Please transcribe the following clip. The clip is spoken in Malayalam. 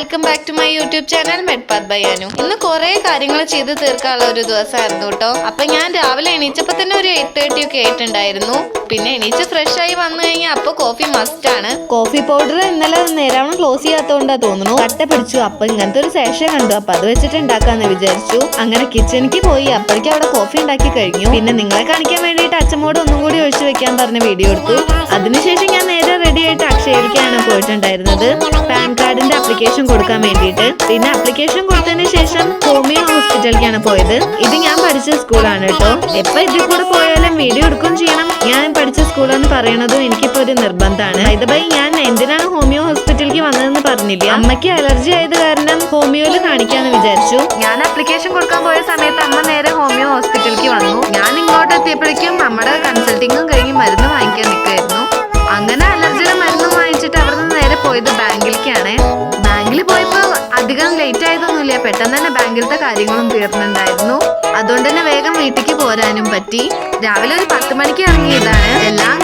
Welcome back to my YouTube channel Medpath by Anu. ഇന്ന് കുറെ കാര്യങ്ങൾ ചെയ്ത് തീർക്കാനുള്ള ഒരു ദിവസമായിരുന്നു കേട്ടോ. അപ്പൊ ഞാൻ രാവിലെ എണീച്ചപ്പോ തന്നെ ഒരു 8:30 ഒക്കെ ആയിട്ടുണ്ടായിരുന്നു. പിന്നെ എണീച്ച് ഫ്രഷ് ആയി വന്നു കഴിഞ്ഞാൽ അപ്പൊ കോഫി മസ്റ്റ് ആണ്. കോഫി പൗഡർ ഇന്നലെ നേരാവണ്ണം ക്ലോസ് ചെയ്യാത്തോണ്ടാ തോന്നുന്നു കട്ട പിടിച്ചു. അപ്പൊ ഇങ്ങനത്തെ ഒരു സെഷൻ കണ്ടു. അപ്പൊ അത് വെച്ചിട്ട് ഉണ്ടാക്കാന്ന് വിചാരിച്ചു. അങ്ങനെ കിച്ചണിക്ക് പോയി. അപ്പോഴേക്കും അവിടെ കോഫി ഉണ്ടാക്കി കഴിഞ്ഞു. പിന്നെ നിങ്ങളെ കാണിക്കാൻ വേണ്ടിയിട്ട് അച്ഛമ്മോട് ഒന്നും കൂടി ഒഴിച്ചു വെക്കാൻ പറഞ്ഞ വീഡിയോ എടുത്തു. അതിനുശേഷം ഞാൻ നേരെ റെഡി ആയിട്ട് അക്ഷയയിലേക്കാണ് പോയിട്ടുണ്ടായിരുന്നത് പാൻ കാർഡിന്റെ അപ്ലിക്കേഷൻ കൊടുക്കാൻ വേണ്ടിയിട്ട്. പിന്നെ അപ്ലിക്കേഷൻ കൊടുത്തതിന് ശേഷം ഹോമിയോ ഹോസ്പിറ്റലിലേക്കാണ് പോയത്. ഇത് ഞാൻ പഠിച്ച സ്കൂളാണ് കേട്ടോ. എപ്പൊ ഇതിൽ കൂടെ പോയാലും വീഡിയോ എടുക്കുകയും ചെയ്യണം. ഞാൻ പഠിച്ച സ്കൂളെന്ന് പറയണതും എനിക്കിപ്പോ ഒരു നിർബന്ധമാണ്. ഇതുമായി ഞാൻ എന്തിനാണ് ഹോമിയോ ഹോസ്പിറ്റലിലേക്ക് വന്നതെന്ന് പറഞ്ഞില്ല. അമ്മയ്ക്ക് അലർജി ആയത് കാരണം ഹോമിയോയിൽ കാണിക്കാന്ന് വിചാരിച്ചു. ഞാൻ അപ്ലിക്കേഷൻ കൊടുക്കാൻ പോയ സമയത്ത് അമ്മ നേരെ ഹോമിയോ ഹോസ്പിറ്റലിലേക്ക് വന്നു. ഞാൻ ഇങ്ങോട്ട് എത്തിയപ്പോഴേക്കും നമ്മുടെ കൺസൾട്ടിങ്ങും കഴിഞ്ഞ് മരുന്ന് വാങ്ങിക്കാൻ നിൽക്കായിരുന്നു. അങ്ങനെ അലർജിയുടെ മരുന്ന് വാങ്ങിച്ചിട്ട് അവിടെ നിന്ന് നേരെ പോയത് ബാങ്കിലേക്കാണ്. ബാങ്കിൽ പോയപ്പോ അധികം ലേറ്റ് ആയതൊന്നുമില്ല. പെട്ടെന്ന് തന്നെ ബാങ്കിലത്തെ കാര്യങ്ങളും തീർന്നുണ്ടായിരുന്നു. അതുകൊണ്ട് തന്നെ വേഗം വീട്ടിലേക്ക് പോരാനും പറ്റി. രാവിലെ ഒരു 10 മണിക്ക് ഇറങ്ങിയതാണ്. എല്ലാം